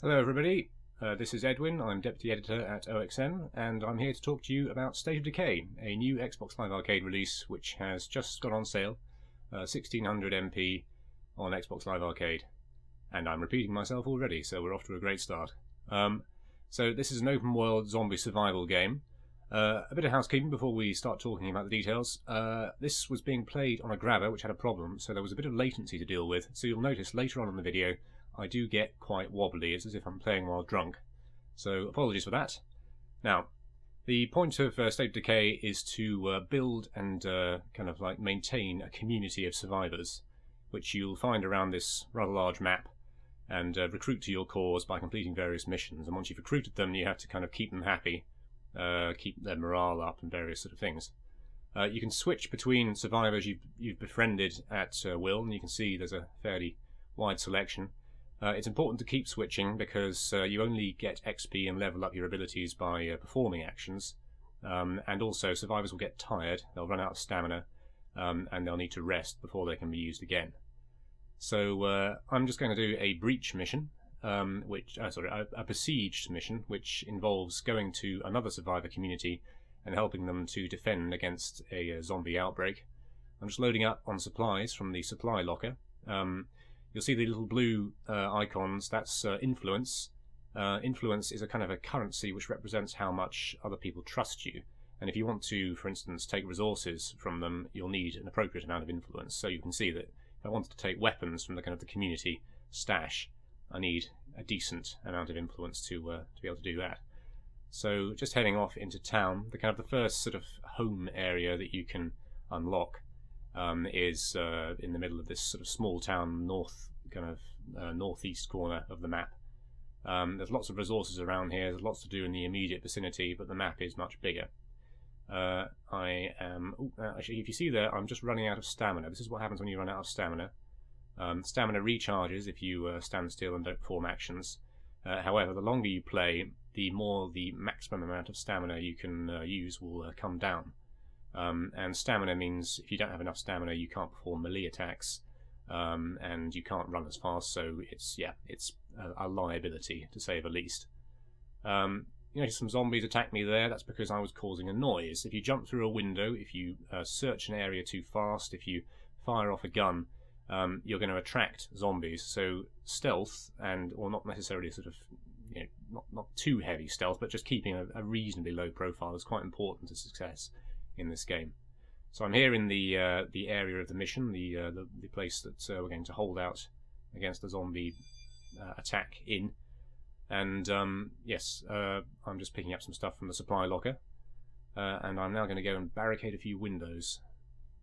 Hello everybody, this is Edwin, I'm Deputy Editor at OXM, and I'm here to talk to you about State of Decay, a new Xbox Live Arcade release which has just gone on sale, 1600 MP on Xbox Live Arcade. And I'm repeating myself already, so we're off to a great start. So this is an open world zombie survival game. A bit of housekeeping before we start talking about the details. This was being played on a grabber which had a problem, so there was a bit of latency to deal with, so you'll notice later on in the video I do get quite wobbly. It's as if I'm playing while drunk. So apologies for that. Now, the point of State of Decay is to build and kind of like maintain a community of survivors, which you'll find around this rather large map, and recruit to your cause by completing various missions. And once you've recruited them, you have to kind of keep them happy, keep their morale up and various sort of things. You can switch between survivors you've befriended at will, and you can see there's a fairly wide selection. It's important to keep switching because you only get XP and level up your abilities by performing actions, and also survivors will get tired, they'll run out of stamina, and they'll need to rest before they can be used again. So I'm just going to do a breach mission, a besieged mission, which involves going to another survivor community and helping them to defend against a zombie outbreak. I'm just loading up on supplies from the supply locker. You'll see the little blue icons, that's influence. Influence is a kind of a currency which represents how much other people trust you. And if you want to, for instance, take resources from them, you'll need an appropriate amount of influence. So you can see that if I wanted to take weapons from the kind of the community stash, I need a decent amount of influence to be able to do that. So just heading off into town, the kind of the first sort of home area that you can unlock is in the middle of this sort of small town northeast corner of the map. There's lots of resources around here, there's lots to do in the immediate vicinity, but the map is much bigger. Actually, if you see there, I'm just running out of stamina. This is what happens when you run out of stamina. Stamina recharges if you stand still and don't perform actions. However, the longer you play, the more the maximum amount of stamina you can use will come down. And stamina means if you don't have enough stamina, you can't perform melee attacks, and you can't run as fast. So it's a liability to say the least. You know, some zombies attacked me there. That's because I was causing a noise. If you jump through a window, if you search an area too fast, if you fire off a gun, you're going to attract zombies. So stealth, or not necessarily sort of, you know, not too heavy stealth, but just keeping a reasonably low profile is quite important to success in this game. So I'm here in the area of the mission, the place that we're going to hold out against the zombie attack in. And yes, I'm just picking up some stuff from the supply locker, and I'm now going to go and barricade a few windows.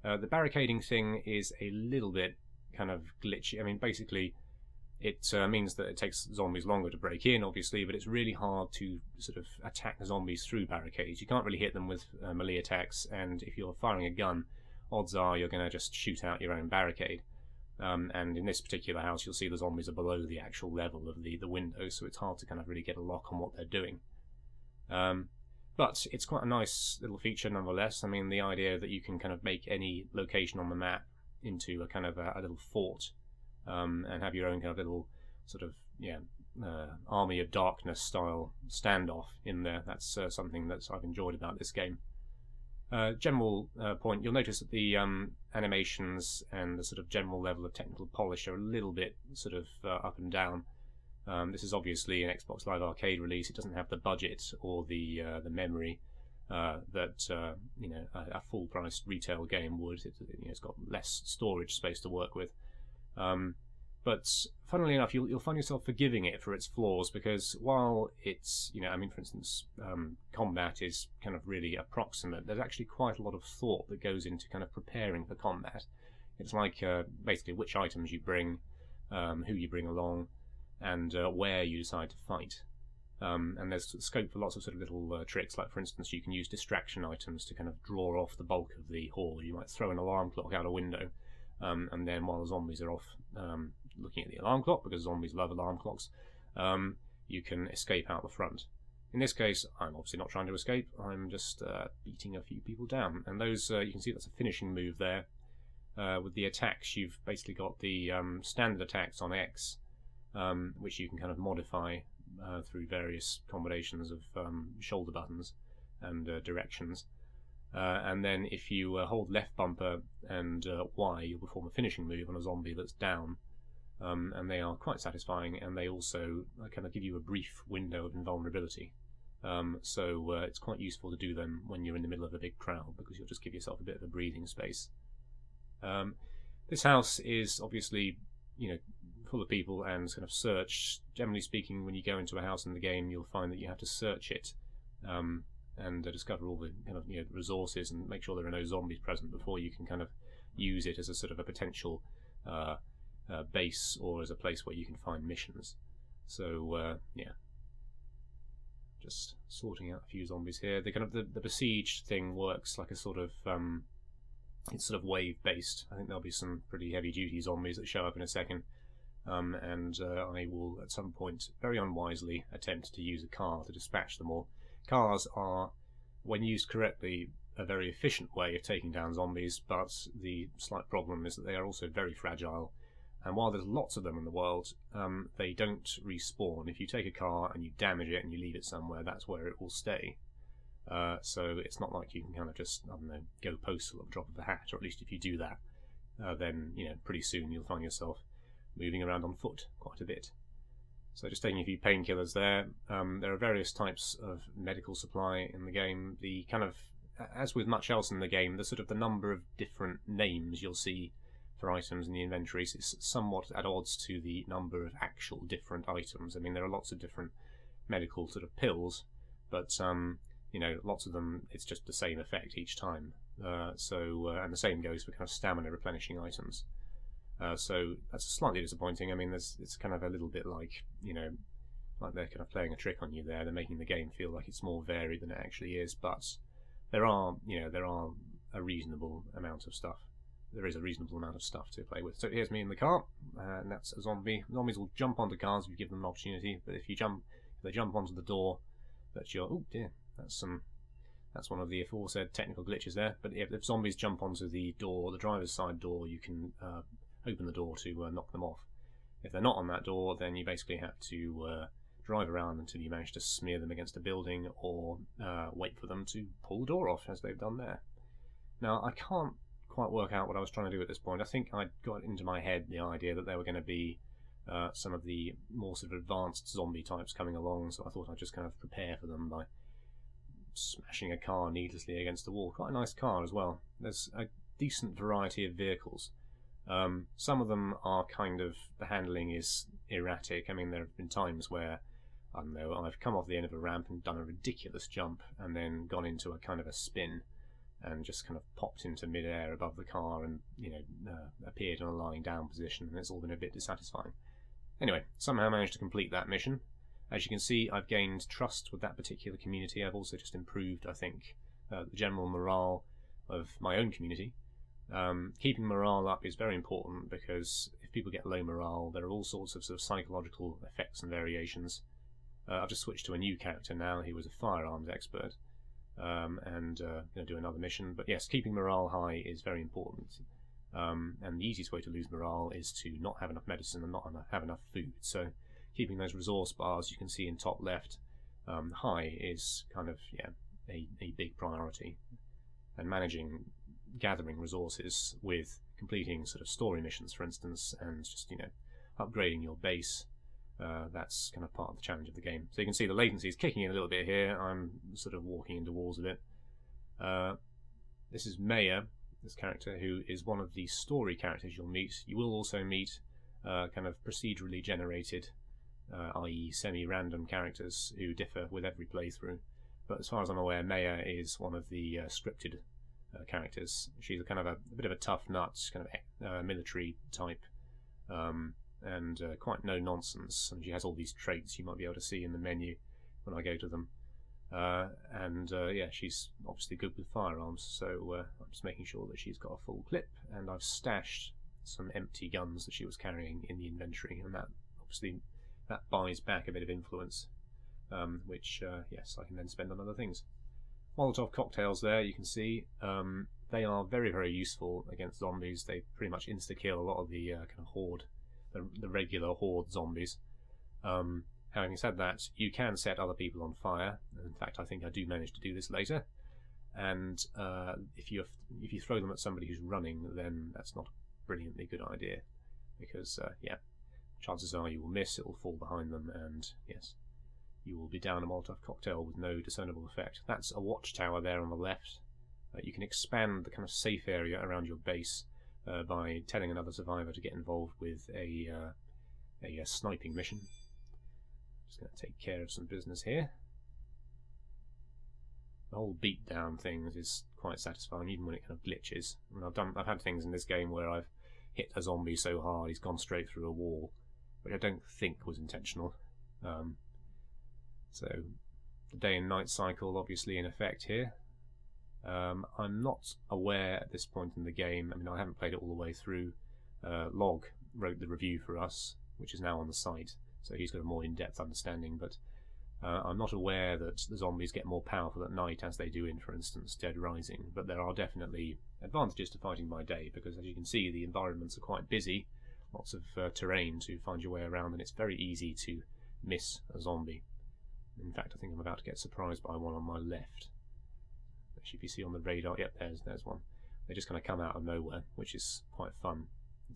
The barricading thing is a little bit kind of glitchy. I mean, basically it means that it takes zombies longer to break in, obviously, but it's really hard to sort of attack zombies through barricades. You can't really hit them with melee attacks, and if you're firing a gun, odds are you're going to just shoot out your own barricade. And in this particular house, you'll see the zombies are below the actual level of the window, so it's hard to kind of really get a lock on what they're doing. But it's quite a nice little feature nonetheless. I mean, the idea that you can kind of make any location on the map into a kind of a little fort, and have your own kind of little sort of Army of Darkness style standoff in there. That's something that I've enjoyed about this game. General point, you'll notice that the animations and the sort of general level of technical polish are a little bit sort of up and down. This is obviously an Xbox Live Arcade release. It doesn't have the budget or the memory that a full-priced retail game would. It's got less storage space to work with. But funnily enough, you'll find yourself forgiving it for its flaws, because while it's, for instance, combat is kind of really approximate, there's actually quite a lot of thought that goes into kind of preparing for combat. It's like basically which items you bring, who you bring along, and where you decide to fight. And there's scope for lots of sort of little tricks, like for instance you can use distraction items to kind of draw off the bulk of the horde. You might throw an alarm clock out a window, and then while the zombies are off looking at the alarm clock, because zombies love alarm clocks, you can escape out the front. In this case, I'm obviously not trying to escape, I'm just beating a few people down. And those, you can see that's a finishing move there. With the attacks, you've basically got the standard attacks on X, which you can kind of modify through various combinations of shoulder buttons and directions. And then if you hold left bumper and Y, you'll perform a finishing move on a zombie that's down. And they are quite satisfying, and they also kind of give you a brief window of invulnerability. So it's quite useful to do them when you're in the middle of a big crowd, because you'll just give yourself a bit of a breathing space. This house is obviously, full of people and kind of searched. Generally speaking, when you go into a house in the game, you'll find that you have to search it and discover all the kind of resources and make sure there are no zombies present before you can kind of use it as a sort of a potential base or as a place where you can find missions. So yeah, just sorting out a few zombies here. The kind of the besieged thing works like a sort of it's sort of wave based. I think there'll be some pretty heavy duty zombies that show up in a second, and I will at some point very unwisely attempt to use a car to dispatch them all. Cars are, when used correctly, a very efficient way of taking down zombies, but the slight problem is that they are also very fragile. And while there's lots of them in the world, they don't respawn. If you take a car and you damage it and you leave it somewhere, that's where it will stay. So it's not like you can kind of just, I don't know, go postal at the drop of a hat, or at least if you do that, then pretty soon you'll find yourself moving around on foot quite a bit. So just taking a few painkillers there. There are various types of medical supply in the game. The kind of, as with much else in the game, the sort of the number of different names you'll see for items in the inventories is somewhat at odds to the number of actual different items. I mean, there are lots of different medical sort of pills, but lots of them, it's just the same effect each time. And the same goes for kind of stamina replenishing items. So that's slightly disappointing. I mean, it's kind of a little bit like, like they're kind of playing a trick on you there. They're making the game feel like it's more varied than it actually is. But there are a reasonable amount of stuff. There is a reasonable amount of stuff to play with. So here's me in the car, and that's a zombie. Zombies will jump onto cars if you give them an opportunity. But if they jump onto the door, oh dear, that's one of the aforesaid technical glitches there. But if zombies jump onto the door, the driver's side door, you can open the door to knock them off. If they're not on that door, then you basically have to drive around until you manage to smear them against a building, or wait for them to pull the door off, as they've done there. Now, I can't quite work out what I was trying to do at this point. I think I got into my head the idea that there were going to be some of the more sort of advanced zombie types coming along, so I thought I'd just kind of prepare for them by smashing a car needlessly against the wall. Quite a nice car as well. There's a decent variety of vehicles. Some of them are kind of, the handling is erratic. I mean, there have been times where, I don't know, I've come off the end of a ramp and done a ridiculous jump and then gone into a kind of a spin and just kind of popped into mid-air above the car and appeared in a lying down position, and it's all been a bit dissatisfying. Anyway, somehow managed to complete that mission. As you can see, I've gained trust with that particular community. I've also just improved, I think, the general morale of my own community. Keeping morale up is very important, because if people get low morale, there are all sorts of psychological effects and variations. I've just switched to a new character now. He was a firearms expert, and going to do another mission. But yes, keeping morale high is very important. And the easiest way to lose morale is to not have enough medicine and not have enough food. So keeping those resource bars you can see in top left high is kind of a big priority. And gathering resources with completing sort of story missions, for instance, and just upgrading your base, that's kind of part of the challenge of the game. So you can see the latency is kicking in a little bit here. I'm sort of walking into walls a bit. This is Maya, this character, who is one of the story characters you'll meet. You will also meet kind of procedurally generated, i.e. semi-random characters who differ with every playthrough. But as far as I'm aware, Maya is one of the scripted characters. She's a kind of a bit of a tough nut, kind of military type, and quite no nonsense. And she has all these traits you might be able to see in the menu when I go to them. Yeah, she's obviously good with firearms, so I'm just making sure that she's got a full clip, and I've stashed some empty guns that she was carrying in the inventory, and that obviously buys back a bit of influence, which yes, I can then spend on other things. Molotov cocktails there, you can see, they are very, very useful against zombies. They pretty much insta-kill a lot of the kind of horde the regular horde zombies. Having said that, you can set other people on fire. In fact, I think I do manage to do this later. And if you throw them at somebody who's running, then that's not a brilliantly good idea, because yeah, chances are you will miss, it will fall behind them, and yes, you will be down a Molotov cocktail with no discernible effect. That's a watchtower there on the left. You can expand the kind of safe area around your base by telling another survivor to get involved with a sniping mission. Just going to take care of some business here. The whole beatdown thing is quite satisfying, even when it kind of glitches. I mean, I've had things in this game where I've hit a zombie so hard he's gone straight through a wall, which I don't think was intentional. So the day and night cycle obviously in effect here. I'm not aware at this point in the game, I mean, I haven't played it all the way through. Log wrote the review for us, which is now on the site, so he's got a more in-depth understanding, but I'm not aware that the zombies get more powerful at night as they do in, for instance, Dead Rising, but there are definitely advantages to fighting by day, because as you can see, the environments are quite busy, lots of terrain to find your way around, and it's very easy to miss a zombie. In fact, I think I'm about to get surprised by one on my left. If you see on the radar, yep, there's one. They just kind of come out of nowhere, which is quite fun.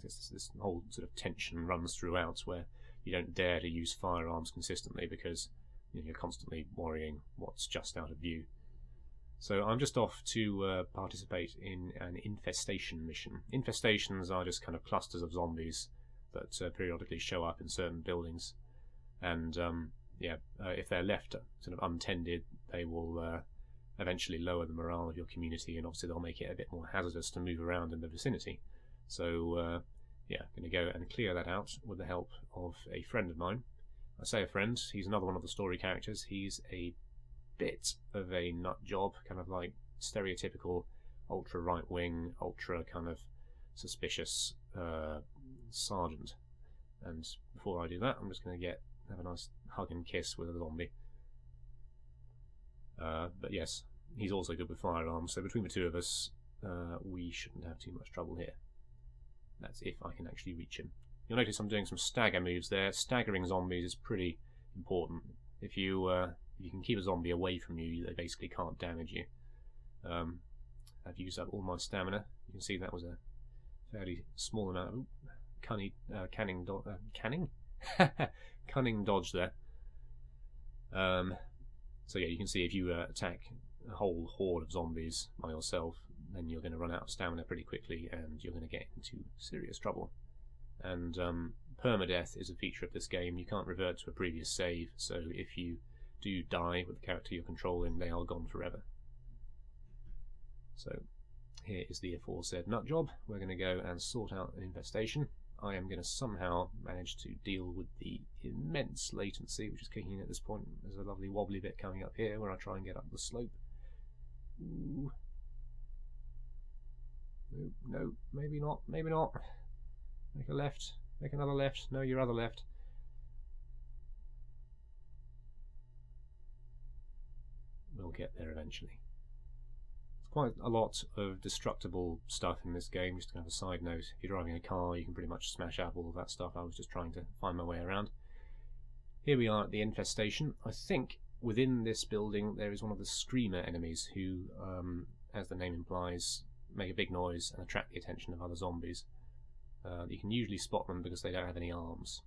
This whole sort of tension runs throughout, where you don't dare to use firearms consistently because you're constantly worrying what's just out of view. So I'm just off to participate in an infestation mission. Infestations are just kind of clusters of zombies that periodically show up in certain buildings, and if they're left sort of untended, they will eventually lower the morale of your community, and obviously they'll make it a bit more hazardous to move around in the vicinity. So yeah, going to go and clear that out with the help of a friend of mine. I say a friend, he's another one of the story characters. He's a bit of a nut job, kind of like stereotypical ultra right wing, ultra kind of suspicious sergeant. And before I do that, I'm just going to have a nice hug and kiss with a zombie. But yes, he's also good with firearms, so between the two of us, we shouldn't have too much trouble here. That's if I can actually reach him. You'll notice I'm doing some stagger moves there. Staggering zombies is pretty important. If you can keep a zombie away from you, they basically can't damage you. I've used up all my stamina. You can see that was a fairly small amount of cunning dodge there. So yeah, you can see if you attack a whole horde of zombies by yourself, then you're going to run out of stamina pretty quickly, and you're going to get into serious trouble. And permadeath is a feature of this game. You can't revert to a previous save, so if you do die with the character you're controlling, they are gone forever. So here is the aforesaid nut job. We're going to go and sort out an infestation. I am going to somehow manage to deal with the immense latency which is kicking in at this point. There's a lovely wobbly bit coming up here where I try and get up the slope. Ooh. No, maybe not, maybe not. Make a left, make another left, no, your other left. We'll get there eventually. Quite a lot of destructible stuff in this game. Just to have a side note, if you're driving a car you can pretty much smash up all of that stuff. I was just trying to find my way around. Here we are at the infestation. I think within this building there is one of the screamer enemies who, as the name implies, make a big noise and attract the attention of other zombies. You can usually spot them because they don't have any arms.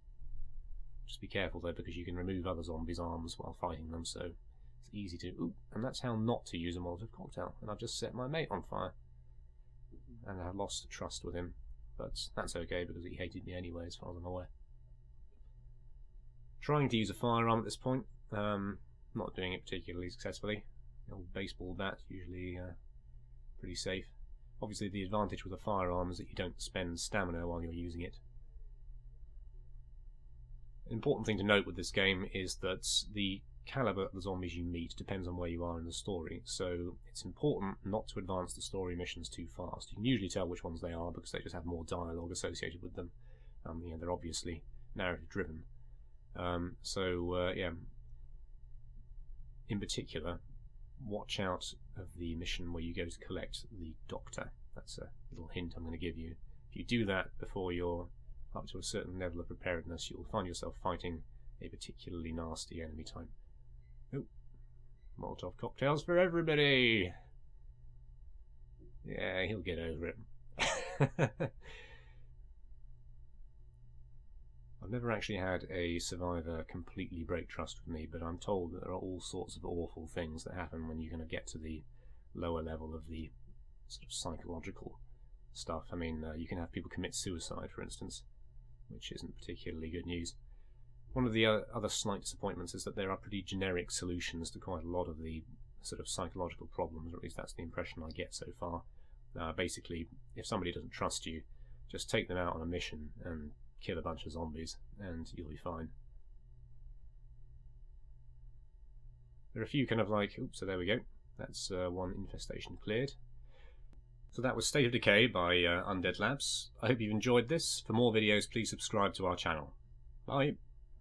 Just be careful though, because you can remove other zombies' arms while fighting them, so easy to. Ooh, and that's how not to use a Molotov cocktail. And I've just set my mate on fire, and I lost trust with him, but that's okay because he hated me anyway, as far as I'm aware. Trying to use a firearm at this point, not doing it particularly successfully. The old baseball bat usually pretty safe. Obviously, the advantage with a firearm is that you don't spend stamina while you're using it. An important thing to note with this game is that the caliber of the zombies you meet depends on where you are in the story, so it's important not to advance the story missions too fast. You can usually tell which ones they are because they just have more dialogue associated with them. They're obviously narrative driven. Yeah, in particular, watch out of the mission where you go to collect the doctor. That's a little hint I'm going to give you. If you do that before you're up to a certain level of preparedness, you'll find yourself fighting a particularly nasty enemy type. Oh, Molotov cocktails for everybody! Yeah, he'll get over it. I've never actually had a survivor completely break trust with me, but I'm told that there are all sorts of awful things that happen when you're going to get to the lower level of the sort of psychological stuff. I mean, you can have people commit suicide, for instance, which isn't particularly good news. One of the other slight disappointments is that there are pretty generic solutions to quite a lot of the sort of psychological problems, or at least that's the impression I get so far. Basically, if somebody doesn't trust you, just take them out on a mission and kill a bunch of zombies, and you'll be fine. There are a few kind of like, oops, so there we go. That's one infestation cleared. So that was State of Decay by Undead Labs. I hope you've enjoyed this. For more videos, please subscribe to our channel. Bye!